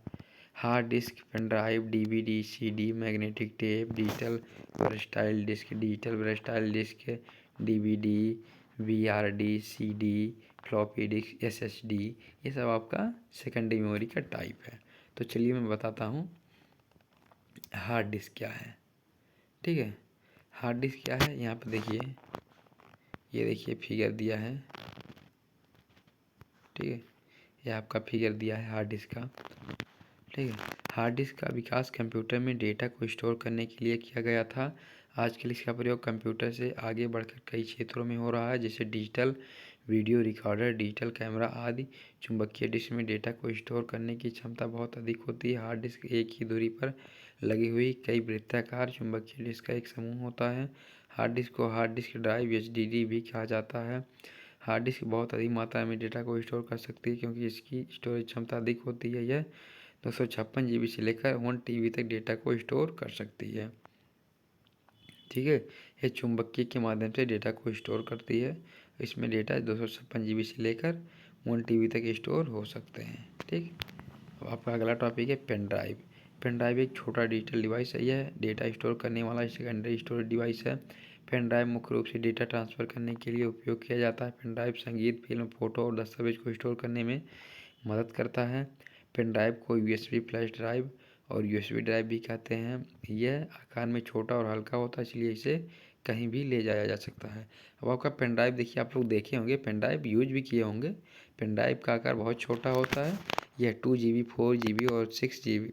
hard disk, pen drive, DVD, CD, magnetic tape, digital versatile disk, digital versatile disk, DVD, VRD, CD, floppy disk, SSD, ये सब आपका सेकेंडरी मेमोरी का टाइप है। तो चलिए मैं बताता हूँ हार्ड डिस्क क्या है। ठीक है, हार्ड डिस्क क्या है, यहाँ पर देखिए, ये देखिए फिगर दिया है। ठीक है, ये आपका फिगर दिया है हार्ड डिस्क का। ठीक है, हार्ड डिस्क का विकास कंप्यूटर में डेटा को स्टोर करने के लिए किया गया था। आजकल इसका प्रयोग कंप्यूटर से आगे बढ़कर कई क्षेत्रों में हो रहा है, जैसे digital video recorder, digital camera आदि। चुंबकीय डिस्क में डेटा को स्टोर करने की क्षमता बहुत अधिक होती है। हार्ड डिस्क एक ही दूरी पर लगी हुई कई वृत्ताकार चुंबकीय डिस्क का एक समूह होता है। हार्ड डिस्क को हार्ड डिस्क ड्राइव एचडीडी भी कहा जाता है। हार्ड डिस्क बहुत अधिक मात्रा में डेटा को स्टोर कर सकती है क्योंकि इसकी स्टोरेज क्षमता अधिक होती है। यह 256 GB से लेकर 1 TB तक डेटा को स्टोर कर सकती है। ठीक है, यह चुंबकीय के माध्यम से डेटा को स्टोर करती है। इसमें डेटा 256 GB से लेकर 1 TB तक स्टोर हो सकते हैं। ठीक, अब आपका अगला टॉपिक है पेन ड्राइव। पेन ड्राइव एक छोटा डिजिटल डिवाइस है, यह डेटा स्टोर करने वाला सेकेंडरी स्टोरेज डिवाइस है। पेन ड्राइव मुख्य रूप से डेटा ट्रांसफ़र करने के लिए उपयोग किया जाता है। पेन ड्राइव संगीत, फिल्म, फोटो और दस्तावेज को स्टोर करने में मदद करता है। पेन ड्राइव को यूएसबी फ्लैश ड्राइव और यूएसबी ड्राइव भी कहते हैं। यह आकार में छोटा और हल्का होता है, इसलिए इसे कहीं भी ले जाया जा सकता है। अब आपका पेन ड्राइव देखिए, आप लोग देखे होंगे, पेन ड्राइव यूज भी किए होंगे। पेन ड्राइव का आकार बहुत छोटा होता है। यह 2 GB, 4 GB और 6 GB,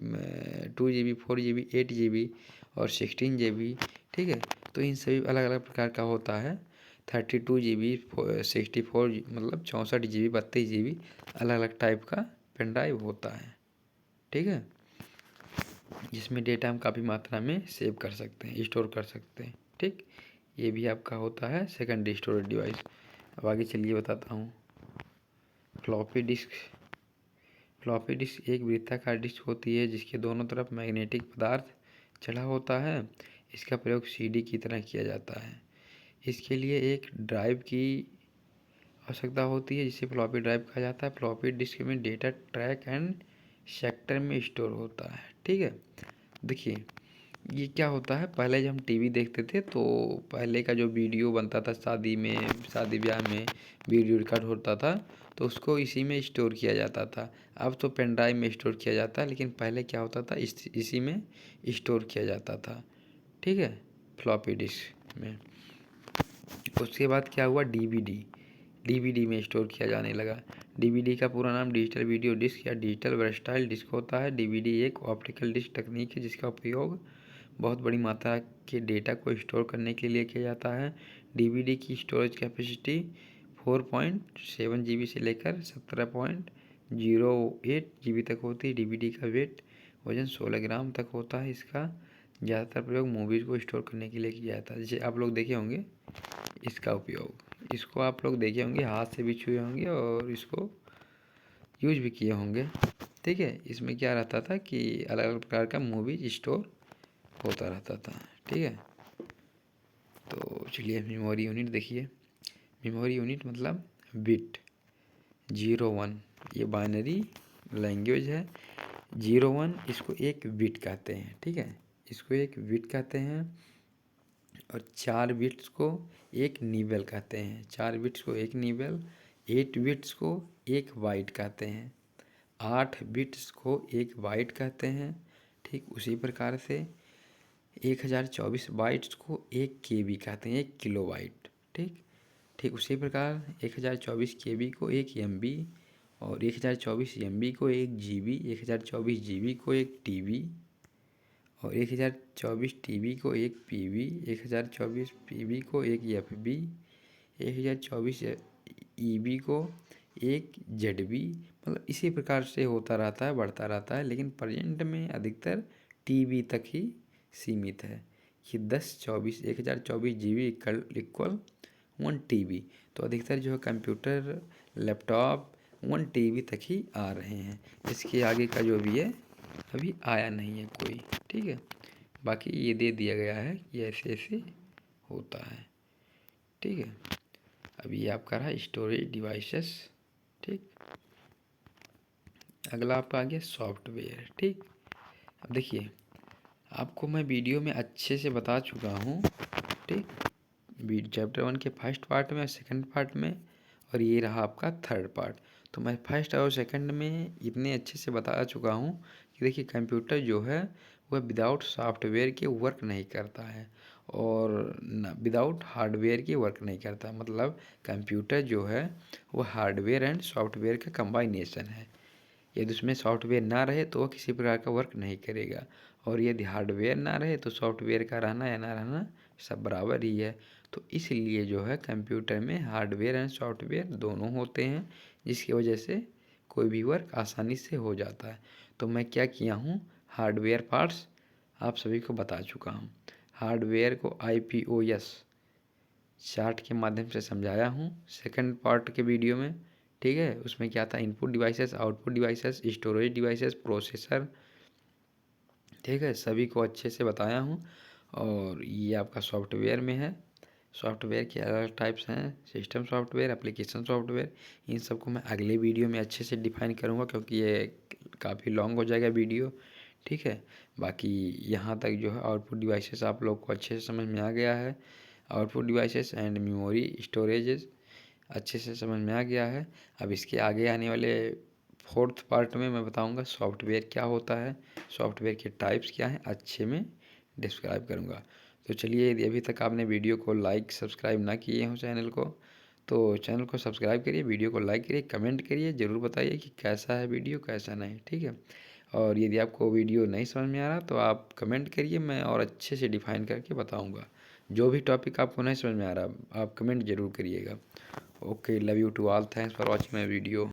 2 GB, 4 GB, 8 GB और 16 GB। ठीक है, तो इन सभी अलग अलग प्रकार का होता है। 32 GB, 64 मतलब 64 GB, 32 GB, अलग अलग टाइप का पेन ड्राइव होता है। ठीक है, जिसमें डेटा हम काफ़ी मात्रा में सेव कर सकते हैं, स्टोर कर सकते हैं। ठीक, ये भी आपका होता है सेकेंडरी स्टोरेज डिवाइस। अब आगे चलिए बताता हूँ फ्लॉपी डिस्क। फ्लॉपी डिस्क एक वृत्ताकार डिस्क होती है जिसके दोनों तरफ मैग्नेटिक पदार्थ चढ़ा होता है। इसका प्रयोग सीडी की तरह किया जाता है। इसके लिए एक ड्राइव की आवश्यकता होती है जिसे फ्लॉपी ड्राइव कहा जाता है। फ्लॉपी डिस्क में डेटा ट्रैक एंड सेक्टर में स्टोर होता है। ठीक है, देखिए ये क्या होता है, पहले जब हम टीवी देखते थे तो पहले का जो वीडियो बनता था शादी में, शादी ब्याह में वीडियो रिकॉर्ड होता था तो उसको इसी में स्टोर किया जाता था। अब तो पेन ड्राइव में स्टोर किया जाता है, लेकिन पहले क्या होता था, इसी में स्टोर किया जाता था। ठीक है, फ्लॉपी डिस्क में। उसके बाद क्या हुआ, डीवीडी में स्टोर किया जाने लगा। डीवीडी का पूरा नाम डिजिटल वीडियो डिस्क या डिजिटल वर्सटाइल डिस्क होता है। डीवीडी एक ऑप्टिकल डिस्क तकनीक है जिसका उपयोग बहुत बड़ी मात्रा के डेटा को स्टोर करने के लिए किया जाता है। डीवीडी की स्टोरेज कैपेसिटी 4.7 GB से लेकर 17.08 GB तक होती है। डीवीडी का वेट वजन 16 ग्राम तक होता है। इसका ज़्यादातर प्रयोग मूवीज़ को स्टोर करने के लिए किया जाता है। जैसे आप लोग देखे होंगे इसका उपयोग, इसको आप लोग देखे होंगे, हाथ से भी छुए होंगे और इसको यूज भी किए होंगे। ठीक है, इसमें क्या रहता था कि अलग अलग प्रकार का मूवीज स्टोर होता रहता था। ठीक है, तो चलिए मेमोरी यूनिट देखिए। मेमोरी यूनिट मतलब बिट 01, ये बाइनरी लैंग्वेज है। 01 इसको एक बिट कहते हैं। ठीक है, इसको एक बिट कहते हैं। और 4 बिट्स को एक निबल कहते हैं। 4 बिट्स को एक निबल, 8 बिट्स को एक बाइट कहते हैं, 8 बिट्स को एक बाइट कहते हैं। ठीक उसी प्रकार से 1024 बाइट्स को एक केबी कहते हैं, 1 किलोबाइट। ठीक उसी प्रकार 1024 केबी को एक एमबी, और 1024 एमबी को एक जीबी, 1024 जीबी को एक टीबी, और 1024 टीबी को एक पीबी, 1024 पीबी को एक एफबी, 1024 ईबी को एक जेडबी। मतलब इसी प्रकार से होता रहता है, बढ़ता रहता है, लेकिन प्रेजेंट में अधिकतर टीबी तक ही सीमित है कि 1024 जीबी इक्वल 1 टीबी। तो अधिकतर जो है कंप्यूटर, लैपटॉप 1 टीबी तक ही आ रहे हैं। इसके आगे का जो भी है अभी आया नहीं है कोई। ठीक है, बाकी ये दे दिया गया है कि ऐसे ऐसे होता है। ठीक है, अभी ये आपका रहा स्टोरेज डिवाइसेस। ठीक, अगला आपका आ गया सॉफ्टवेयर। ठीक, अब देखिए आपको मैं वीडियो में अच्छे से बता चुका हूँ। ठीक, चैप्टर 1 के फर्स्ट पार्ट में और सेकंड पार्ट में, और ये रहा आपका थर्ड पार्ट। तो मैं फर्स्ट और सेकंड में इतने अच्छे से बता चुका हूँ कि देखिए कंप्यूटर जो है वह विदाउट सॉफ्टवेयर के वर्क नहीं करता है और विदाउट हार्डवेयर के वर्क नहीं करता। मतलब कंप्यूटर जो है वो हार्डवेयर एंड सॉफ्टवेयर का कंबाइनेशन है। यदि उसमें सॉफ्टवेयर ना रहे तो वह किसी प्रकार का वर्क नहीं करेगा, और यदि हार्डवेयर ना रहे तो सॉफ्टवेयर का रहना या ना रहना सब बराबर ही है। तो इसलिए जो है कंप्यूटर में हार्डवेयर एंड सॉफ्टवेयर दोनों होते हैं, जिसकी वजह से कोई भी वर्क आसानी से हो जाता है। तो मैं क्या किया हूँ, हार्डवेयर पार्ट्स आप सभी को बता चुका हूँ। हार्डवेयर को IPOS चार्ट के माध्यम से समझाया हूँ सेकंड पार्ट के वीडियो में। ठीक है, उसमें क्या था, input devices, output devices, storage devices, processor. ठीक है, सभी को अच्छे से बताया हूँ। और ये आपका सॉफ्टवेयर में है। सॉफ्टवेयर के अलग अलग टाइप्स हैं, सिस्टम सॉफ्टवेयर, एप्लीकेशन सॉफ्टवेयर। इन सबको मैं अगले वीडियो में अच्छे से डिफाइन करूँगा क्योंकि ये काफ़ी लॉन्ग हो जाएगा वीडियो। ठीक है, बाकी यहाँ तक जो है आउटपुट डिवाइसेस आप लोग को अच्छे से समझ में आ गया है। Output devices and memory storages अच्छे से समझ में आ गया है। अब इसके आगे आने वाले फोर्थ पार्ट में मैं बताऊंगा सॉफ्टवेयर क्या होता है, सॉफ्टवेयर के टाइप्स क्या हैं, अच्छे में डिस्क्राइब करूंगा। तो चलिए, यदि अभी तक आपने वीडियो को लाइक सब्सक्राइब ना किए हो चैनल को, तो चैनल को सब्सक्राइब करिए, वीडियो को लाइक करिए, कमेंट करिए, ज़रूर बताइए कि कैसा है वीडियो, कैसा नहीं। ठीक है, और यदि आपको वीडियो नहीं समझ में आ रहा तो आप कमेंट करिए, मैं और अच्छे से डिफाइन करके बताऊँगा। जो भी टॉपिक आपको नहीं समझ में आ रहा आप कमेंट ज़रूर करिएगा। Okay, love you to all, thanks for watching my video.